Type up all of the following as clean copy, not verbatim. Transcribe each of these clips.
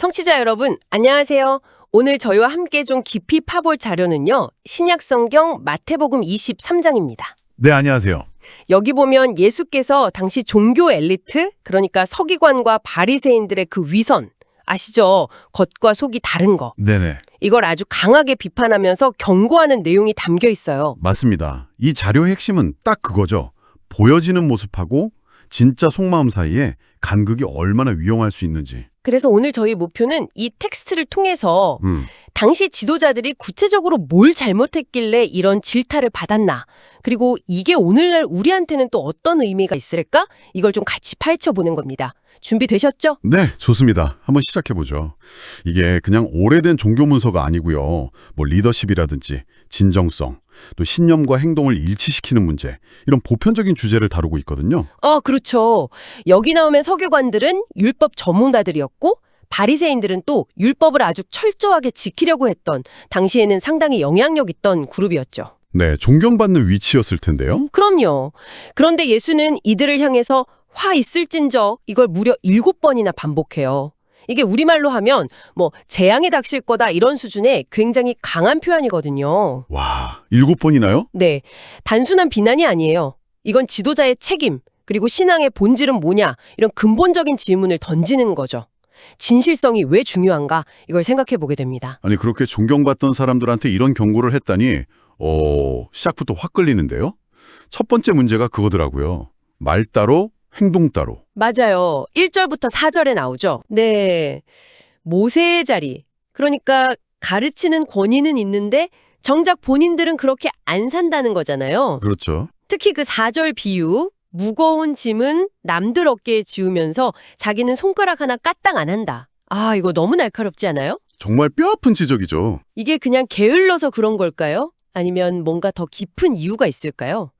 청취자 여러분, 안녕하세요. 오늘 저희와 함께 좀 깊이 파볼 자료는요. 신약성경 마태복음 23장입니다. 네, 안녕하세요. 여기 보면 예수께서 당시 종교 엘리트, 그러니까 서기관과 바리새인들의 그 위선, 아시죠? 겉과 속이 다른 거. 네네, 이걸 아주 강하게 비판하면서 경고하는 내용이 담겨 있어요. 맞습니다. 이 자료의 핵심은 딱 그거죠. 보여지는 모습하고 진짜 속마음 사이에 간극이 얼마나 위험할 수 있는지. 그래서 오늘 저희 목표는 이 텍스트를 통해서 당시 지도자들이 구체적으로 뭘 잘못했길래 이런 질타를 받았나, 그리고 이게 오늘날 우리한테는 또 어떤 의미가 있을까? 이걸 좀 같이 파헤쳐보는 겁니다. 준비되셨죠? 네, 좋습니다. 한번 시작해보죠. 이게 그냥 오래된 종교 문서가 아니고요. 뭐 리더십이라든지 진정성, 또 신념과 행동을 일치시키는 문제, 이런 보편적인 주제를 다루고 있거든요. 그렇죠. 여기 나오면 서기관들은 율법 전문가들이었고 바리새인들은 또 율법을 아주 철저하게 지키려고 했던, 당시에는 상당히 영향력 있던 그룹이었죠. 네, 존경받는 위치였을 텐데요. 그럼요. 그런데 예수는 이들을 향해서 화 있을진저 이걸 무려 7번이나 반복해요. 이게 우리말로 하면 뭐 재앙이 닥칠 거다 이런 수준의 굉장히 강한 표현이거든요. 와, 7번이나요? 네, 단순한 비난이 아니에요. 이건 지도자의 책임, 그리고 신앙의 본질은 뭐냐, 이런 근본적인 질문을 던지는 거죠. 진실성이 왜 중요한가, 이걸 생각해 보게 됩니다. 아니, 그렇게 존경받던 사람들한테 이런 경고를 했다니, 시작부터 확 끌리는데요? 첫 번째 문제가 그거더라고요. 말 따로, 행동 따로. 맞아요. 1절부터 4절에 나오죠. 네, 모세의 자리. 그러니까 가르치는 권위는 있는데 정작 본인들은 그렇게 안 산다는 거잖아요. 그렇죠. 특히 그 4절 비유, 무거운 짐은 남들 어깨에 지우면서 자기는 손가락 하나 까딱 안 한다. 아, 이거 너무 날카롭지 않아요? 정말 뼈아픈 지적이죠. 이게 그냥 게을러서 그런 걸까요? 아니면 뭔가 더 깊은 이유가 있을까요?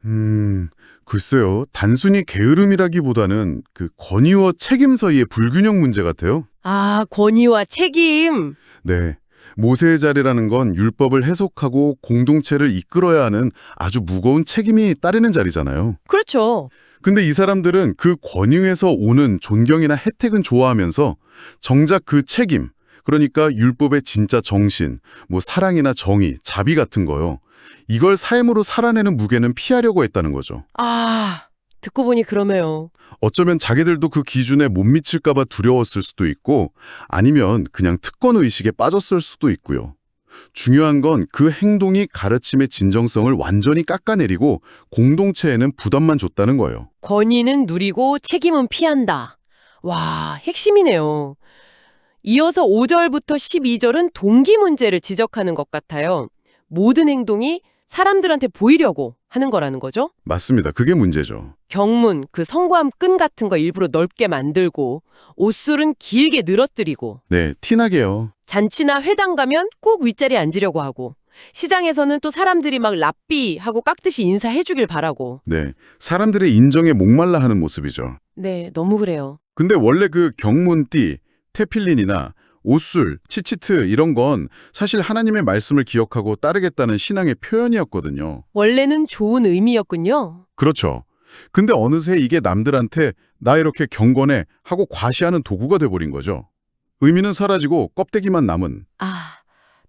글쎄요. 단순히 게으름이라기보다는 그 권위와 책임 사이의 불균형 문제 같아요. 아, 권위와 책임. 네. 모세의 자리라는 건 율법을 해석하고 공동체를 이끌어야 하는 아주 무거운 책임이 따르는 자리잖아요. 그렇죠. 근데 이 사람들은 그 권위에서 오는 존경이나 혜택은 좋아하면서 정작 그 책임, 그러니까 율법의 진짜 정신, 뭐 사랑이나 정의, 자비 같은 거요. 이걸 삶으로 살아내는 무게는 피하려고 했다는 거죠. 아, 듣고 보니 그러네요. 어쩌면 자기들도 그 기준에 못 미칠까 봐 두려웠을 수도 있고 아니면 그냥 특권의식에 빠졌을 수도 있고요. 중요한 건 그 행동이 가르침의 진정성을 완전히 깎아내리고 공동체에는 부담만 줬다는 거예요. 권위는 누리고 책임은 피한다. 와, 핵심이네요. 이어서 5절부터 12절은 동기 문제를 지적하는 것 같아요. 모든 행동이 사람들한테 보이려고 하는 거라는 거죠. 맞습니다. 그게 문제죠. 경문, 그 성ความ끈 같은 거 일부러 넓게 만들고, 옷술은 길게 늘어뜨리고, 네, 티나게요. 잔치나 회당 가면 꼭 윗자리에 앉으려고 하고, 시장에서는 또 사람들이 막 랍비 하고 깍듯이 인사해 주길 바라고. 네, 사람들의 인정에 목말라 하는 모습이죠. 네, 너무 그래요. 근데 원래 그 경문띠, 테필린이나 옷술, 치치트 이런 건 사실 하나님의 말씀을 기억하고 따르겠다는 신앙의 표현이었거든요. 원래는 좋은 의미였군요. 그렇죠. 근데 어느새 이게 남들한테 나 이렇게 경건해 하고 과시하는 도구가 돼버린 거죠. 의미는 사라지고 껍데기만 남은. 아,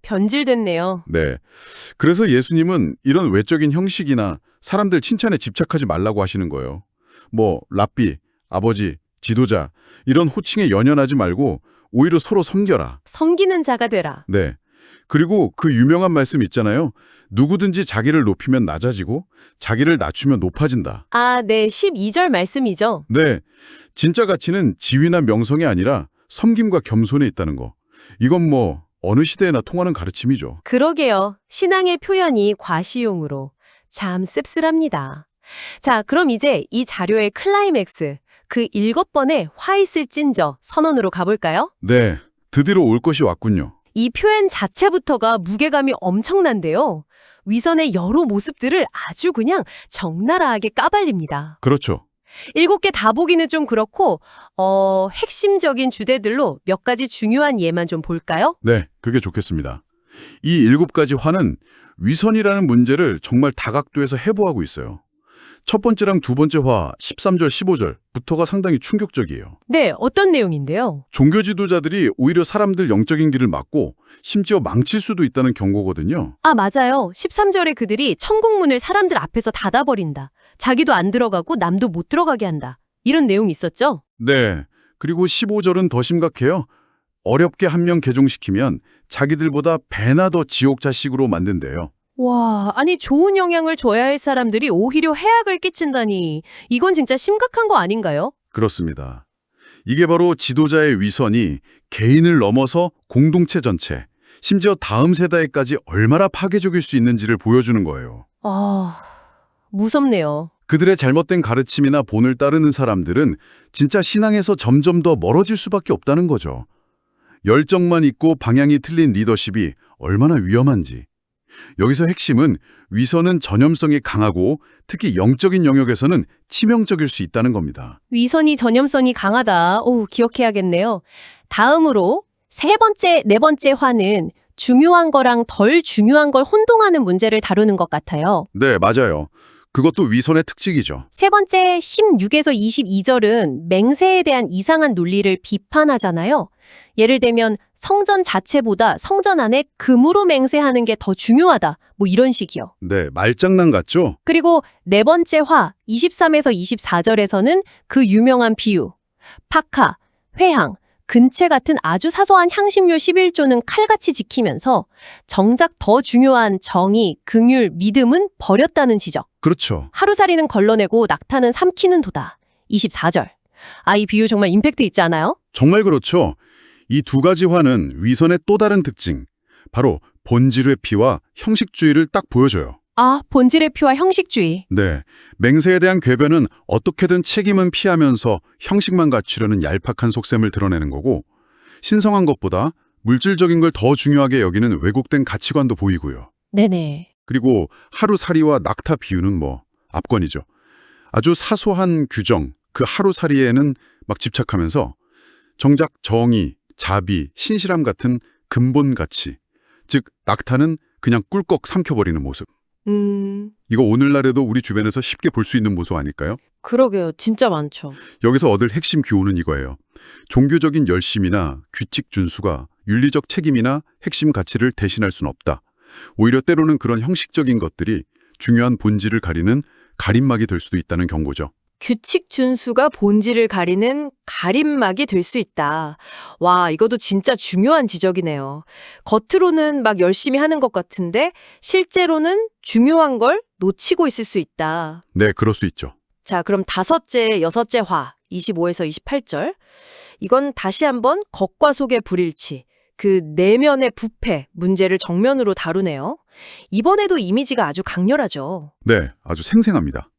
변질됐네요. 네. 그래서 예수님은 이런 외적인 형식이나 사람들 칭찬에 집착하지 말라고 하시는 거예요. 뭐 랍비, 아버지, 지도자 이런 호칭에 연연하지 말고 오히려 서로 섬겨라. 섬기는 자가 되라. 네. 그리고 그 유명한 말씀 있잖아요. 누구든지 자기를 높이면 낮아지고 자기를 낮추면 높아진다. 아, 네, 12절 말씀이죠. 네. 진짜 가치는 지위나 명성이 아니라 섬김과 겸손에 있다는 거. 이건 뭐 어느 시대에나 통하는 가르침이죠. 그러게요. 신앙의 표현이 과시용으로. 참 씁쓸합니다. 자, 그럼 이제 이 자료의 클라이맥스, 그 7번의 화 있을진저 선언으로 가볼까요? 네. 드디어 올 것이 왔군요. 이 표현 자체부터가 무게감이 엄청난데요. 위선의 여러 모습들을 아주 그냥 적나라하게 까발립니다. 그렇죠. 7개 다 보기는 좀 그렇고 핵심적인 주제들로 몇 가지 중요한 예만 좀 볼까요? 네. 그게 좋겠습니다. 이 7가지 화는 위선이라는 문제를 정말 다각도에서 해부하고 있어요. 첫 번째랑 두 번째 화 13절, 15절부터가 상당히 충격적이에요. 네, 어떤 내용인데요? 종교 지도자들이 오히려 사람들 영적인 길을 막고 심지어 망칠 수도 있다는 경고거든요. 아, 맞아요. 13절에 그들이 천국 문을 사람들 앞에서 닫아버린다. 자기도 안 들어가고 남도 못 들어가게 한다. 이런 내용이 있었죠? 네. 그리고 15절은 더 심각해요. 어렵게 한 명 개종시키면 자기들보다 배나 더 지옥 자식으로 만든대요. 와, 아니 좋은 영향을 줘야 할 사람들이 오히려 해악을 끼친다니. 이건 진짜 심각한 거 아닌가요? 그렇습니다. 이게 바로 지도자의 위선이 개인을 넘어서 공동체 전체, 심지어 다음 세대까지 얼마나 파괴적일 수 있는지를 보여주는 거예요. 아, 무섭네요. 그들의 잘못된 가르침이나 본을 따르는 사람들은 진짜 신앙에서 점점 더 멀어질 수밖에 없다는 거죠. 열정만 있고 방향이 틀린 리더십이 얼마나 위험한지. 여기서 핵심은 위선은 전염성이 강하고 특히 영적인 영역에서는 치명적일 수 있다는 겁니다. 위선이 전염성이 강하다. 오, 기억해야겠네요. 다음으로 세 번째, 네 번째 화는 중요한 거랑 덜 중요한 걸 혼동하는 문제를 다루는 것 같아요. 네, 맞아요. 그것도 위선의 특징이죠. 세 번째 16에서 22절은 맹세에 대한 이상한 논리를 비판하잖아요. 예를 들면 성전 자체보다 성전 안에 금으로 맹세하는 게 더 중요하다. 뭐 이런 식이요. 네, 말장난 같죠? 그리고 네 번째 화 23에서 24절에서는 그 유명한 비유. 파카, 회향, 근체 같은 아주 사소한 향신료 11조는 칼같이 지키면서 정작 더 중요한 정의, 긍휼, 믿음은 버렸다는 지적. 그렇죠. 하루살이는 걸러내고 낙타는 삼키는 도다. 24절. 아, 이 비유 정말 임팩트 있지 않아요? 정말 그렇죠. 이 두 가지 화는 위선의 또 다른 특징, 바로 본질의 피와 형식주의를 딱 보여줘요. 아, 본질의 피와 형식주의. 네, 맹세에 대한 궤변은 어떻게든 책임은 피하면서 형식만 갖추려는 얄팍한 속셈을 드러내는 거고, 신성한 것보다 물질적인 걸 더 중요하게 여기는 왜곡된 가치관도 보이고요. 네네. 그리고 하루살이와 낙타 비유는 뭐 압권이죠. 아주 사소한 규정, 그 하루살이에는 막 집착하면서 정작 정의, 자비, 신실함 같은 근본 가치, 즉 낙타는 그냥 꿀꺽 삼켜버리는 모습. 이거 오늘날에도 우리 주변에서 쉽게 볼 수 있는 모습 아닐까요? 그러게요. 진짜 많죠. 여기서 얻을 핵심 교훈은 이거예요. 종교적인 열심이나 규칙 준수가 윤리적 책임이나 핵심 가치를 대신할 수는 없다. 오히려 때로는 그런 형식적인 것들이 중요한 본질을 가리는 가림막이 될 수도 있다는 경고죠. 규칙 준수가 본질을 가리는 가림막이 될 수 있다. 와, 이것도 진짜 중요한 지적이네요. 겉으로는 막 열심히 하는 것 같은데 실제로는 중요한 걸 놓치고 있을 수 있다. 네, 그럴 수 있죠. 자, 그럼 다섯째, 여섯째 화 25에서 28절. 이건 다시 한번 겉과 속의 불일치, 그 내면의 부패 문제를 정면으로 다루네요. 이번에도 이미지가 아주 강렬하죠. 네, 아주 생생합니다.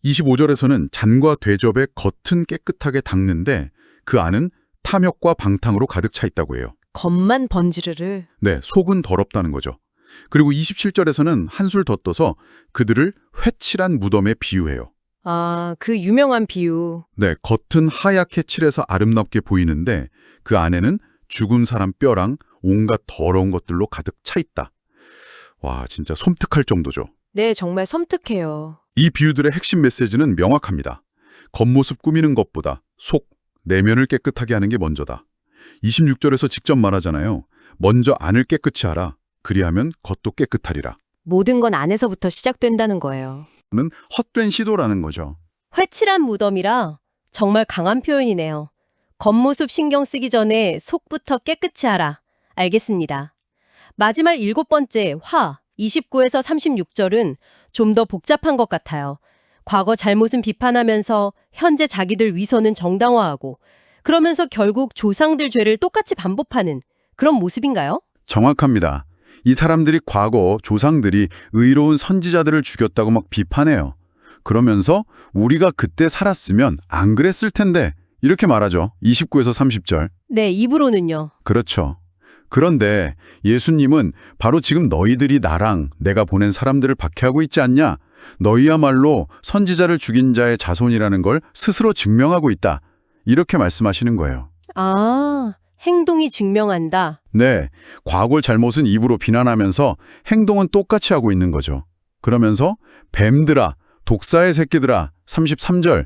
25절에서는 잔과 대접의 겉은 깨끗하게 닦는데 그 안은 탐욕과 방탕으로 가득 차 있다고 해요. 겉만 번지르르. 네, 속은 더럽다는 거죠. 그리고 27절에서는 한술 더 떠서 그들을 회칠한 무덤에 비유해요. 아, 그 유명한 비유. 네, 겉은 하얗게 칠해서 아름답게 보이는데 그 안에는 죽은 사람 뼈랑 온갖 더러운 것들로 가득 차 있다. 와, 진짜 섬뜩할 정도죠. 네, 정말 섬뜩해요. 이 비유들의 핵심 메시지는 명확합니다. 겉모습 꾸미는 것보다 속, 내면을 깨끗하게 하는 게 먼저다. 26절에서 직접 말하잖아요. 먼저 안을 깨끗이 하라. 그리하면 겉도 깨끗하리라. 모든 건 안에서부터 시작된다는 거예요. 는 헛된 시도라는 거죠. 회칠한 무덤이라 정말 강한 표현이네요. 겉모습 신경 쓰기 전에 속부터 깨끗이 하라. 알겠습니다. 마지막 일곱 번째 화 29에서 36절은 좀 더 복잡한 것 같아요. 과거 잘못은 비판하면서 현재 자기들 위선은 정당화하고 그러면서 결국 조상들 죄를 똑같이 반복하는 그런 모습인가요? 정확합니다. 이 사람들이 과거 조상들이 의로운 선지자들을 죽였다고 막 비판해요. 그러면서 우리가 그때 살았으면 안 그랬을 텐데 이렇게 말하죠. 29에서 30절. 네, 입으로는요. 그렇죠. 그런데 예수님은 바로 지금 너희들이 나랑 내가 보낸 사람들을 박해하고 있지 않냐? 너희야말로 선지자를 죽인 자의 자손이라는 걸 스스로 증명하고 있다. 이렇게 말씀하시는 거예요. 아, 행동이 증명한다. 네, 과거의 잘못은 입으로 비난하면서 행동은 똑같이 하고 있는 거죠. 그러면서 뱀들아, 독사의 새끼들아 33절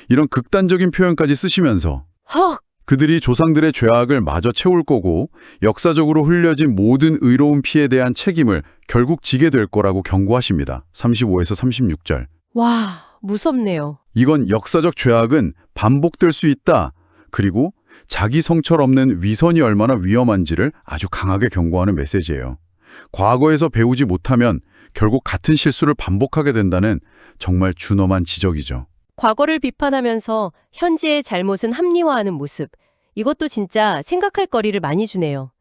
이런 극단적인 표현까지 쓰시면서 헉! 그들이 조상들의 죄악을 마저 채울 거고 역사적으로 흘려진 모든 의로운 피에 대한 책임을 결국 지게 될 거라고 경고하십니다. 35에서 36절. 와, 무섭네요. 이건 역사적 죄악은 반복될 수 있다. 그리고 자기 성찰 없는 위선이 얼마나 위험한지를 아주 강하게 경고하는 메시지예요. 과거에서 배우지 못하면 결국 같은 실수를 반복하게 된다는 정말 준엄한 지적이죠. 과거를 비판하면서 현재의 잘못은 합리화하는 모습. 이것도 진짜 생각할 거리를 많이 주네요.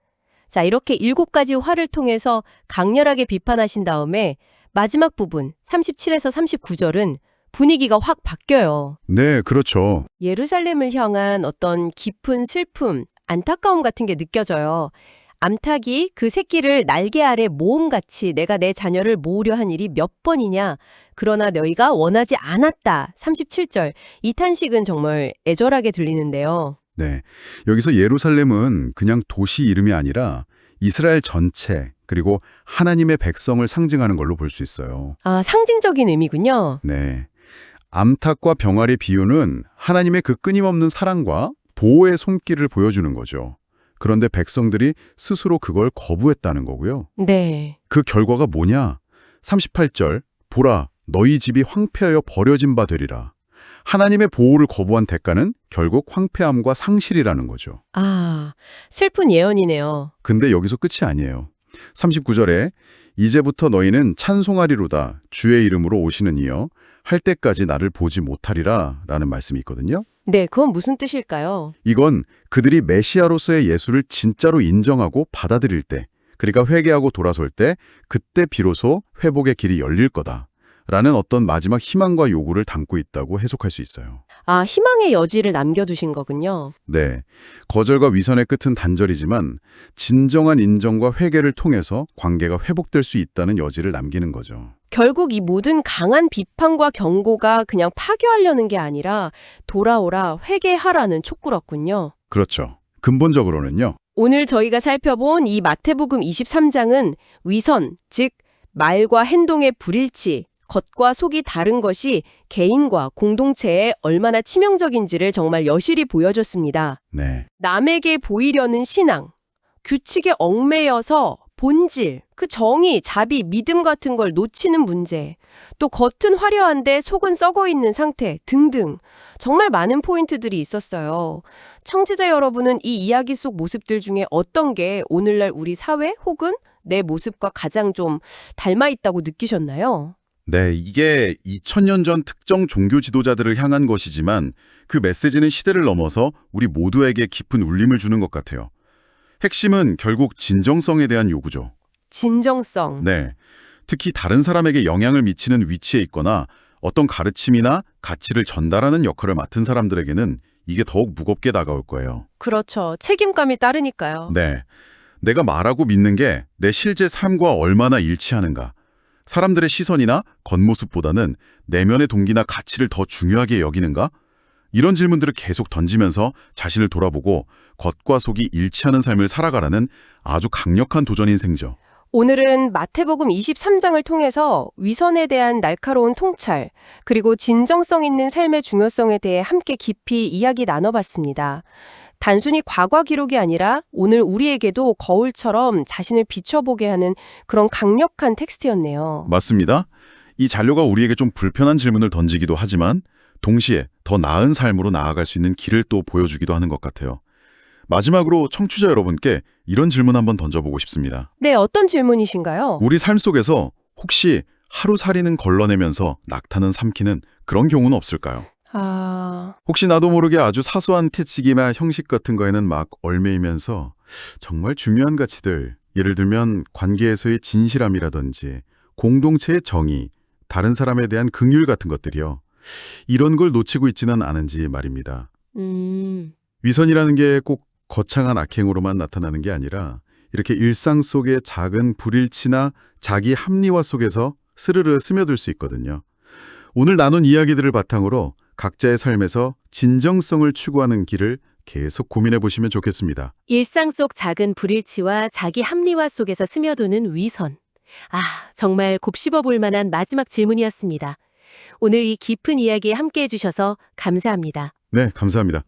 자, 이렇게 7가지 화를 통해서 강렬하게 비판하신 다음에 마지막 부분 37에서 39절은 분위기가 확 바뀌어요. 네, 그렇죠. 예루살렘을 향한 어떤 깊은 슬픔, 안타까움 같은 게 느껴져요. 암탉이 그 새끼를 날개 아래 모음같이 내가 내 자녀를 모으려 한 일이 몇 번이냐. 그러나 너희가 원하지 않았다. 37절. 이 탄식은 정말 애절하게 들리는데요. 네, 여기서 예루살렘은 그냥 도시 이름이 아니라 이스라엘 전체 그리고 하나님의 백성을 상징하는 걸로 볼 수 있어요. 아, 상징적인 의미군요. 네, 암탉과 병아리 비유는 하나님의 그 끊임없는 사랑과 보호의 손길을 보여주는 거죠. 그런데 백성들이 스스로 그걸 거부했다는 거고요. 네. 그 결과가 뭐냐? 38절, 보라, 너희 집이 황폐하여 버려진 바 되리라. 하나님의 보호를 거부한 대가는 결국 황폐함과 상실이라는 거죠. 아, 슬픈 예언이네요. 근데 여기서 끝이 아니에요. 39절에 이제부터 너희는 찬송하리로다 주의 이름으로 오시는 이여 할 때까지 나를 보지 못하리라 라는 말씀이 있거든요. 네, 그건 무슨 뜻일까요? 이건 그들이 메시아로서의 예수를 진짜로 인정하고 받아들일 때, 그러니까 회개하고 돌아설 때 그때 비로소 회복의 길이 열릴 거다 라는 어떤 마지막 희망과 요구를 담고 있다고 해석할 수 있어요. 아, 희망의 여지를 남겨두신 거군요. 네, 거절과 위선의 끝은 단절이지만 진정한 인정과 회개를 통해서 관계가 회복될 수 있다는 여지를 남기는 거죠. 결국 이 모든 강한 비판과 경고가 그냥 파괴하려는 게 아니라 돌아오라, 회개하라는 촉구였군요. 그렇죠. 근본적으로는요. 오늘 저희가 살펴본 이 마태복음 23장은 위선, 즉 말과 행동의 불일치, 겉과 속이 다른 것이 개인과 공동체에 얼마나 치명적인지를 정말 여실히 보여줬습니다. 네, 남에게 보이려는 신앙, 규칙에 얽매여서 본질, 그 정의, 자비, 믿음 같은 걸 놓치는 문제, 또 겉은 화려한데 속은 썩어 있는 상태 등등 정말 많은 포인트들이 있었어요. 청취자 여러분은 이 이야기 속 모습들 중에 어떤 게 오늘날 우리 사회 혹은 내 모습과 가장 좀 닮아 있다고 느끼셨나요? 네, 이게 2000년 전 특정 종교 지도자들을 향한 것이지만 그 메시지는 시대를 넘어서 우리 모두에게 깊은 울림을 주는 것 같아요. 핵심은 결국 진정성에 대한 요구죠. 진정성. 네, 특히 다른 사람에게 영향을 미치는 위치에 있거나 어떤 가르침이나 가치를 전달하는 역할을 맡은 사람들에게는 이게 더욱 무겁게 다가올 거예요. 그렇죠. 책임감이 따르니까요. 네, 내가 말하고 믿는 게 내 실제 삶과 얼마나 일치하는가. 사람들의 시선이나 겉모습보다는 내면의 동기나 가치를 더 중요하게 여기는가? 이런 질문들을 계속 던지면서 자신을 돌아보고 겉과 속이 일치하는 삶을 살아가라는 아주 강력한 도전 인생죠. 오늘은 마태복음 23장을 통해서 위선에 대한 날카로운 통찰, 그리고 진정성 있는 삶의 중요성에 대해 함께 깊이 이야기 나눠봤습니다. 단순히 과거 기록이 아니라 오늘 우리에게도 거울처럼 자신을 비춰보게 하는 그런 강력한 텍스트였네요. 맞습니다. 이 자료가 우리에게 좀 불편한 질문을 던지기도 하지만 동시에 더 나은 삶으로 나아갈 수 있는 길을 또 보여주기도 하는 것 같아요. 마지막으로 청취자 여러분께 이런 질문 한번 던져보고 싶습니다. 네, 어떤 질문이신가요? 우리 삶 속에서 혹시 하루살이는 걸러내면서 낙타는 삼키는 그런 경우는 없을까요? 혹시 나도 모르게 아주 사소한 태치기나 형식 같은 거에는 막 얽매이면서 정말 중요한 가치들, 예를 들면 관계에서의 진실함이라든지 공동체의 정의, 다른 사람에 대한 긍휼 같은 것들이요. 이런 걸 놓치고 있지는 않은지 말입니다. 위선이라는 게 꼭 거창한 악행으로만 나타나는 게 아니라 이렇게 일상 속의 작은 불일치나 자기 합리화 속에서 스르르 스며들 수 있거든요. 오늘 나눈 이야기들을 바탕으로 각자의 삶에서 진정성을 추구하는 길을 계속 고민해 보시면 좋겠습니다. 일상 속 작은 불일치와 자기 합리화 속에서 스며도는 위선. 아, 정말 곱씹어 볼 만한 마지막 질문이었습니다. 오늘 이 깊은 이야기에 함께해 주셔서 감사합니다. 네, 감사합니다.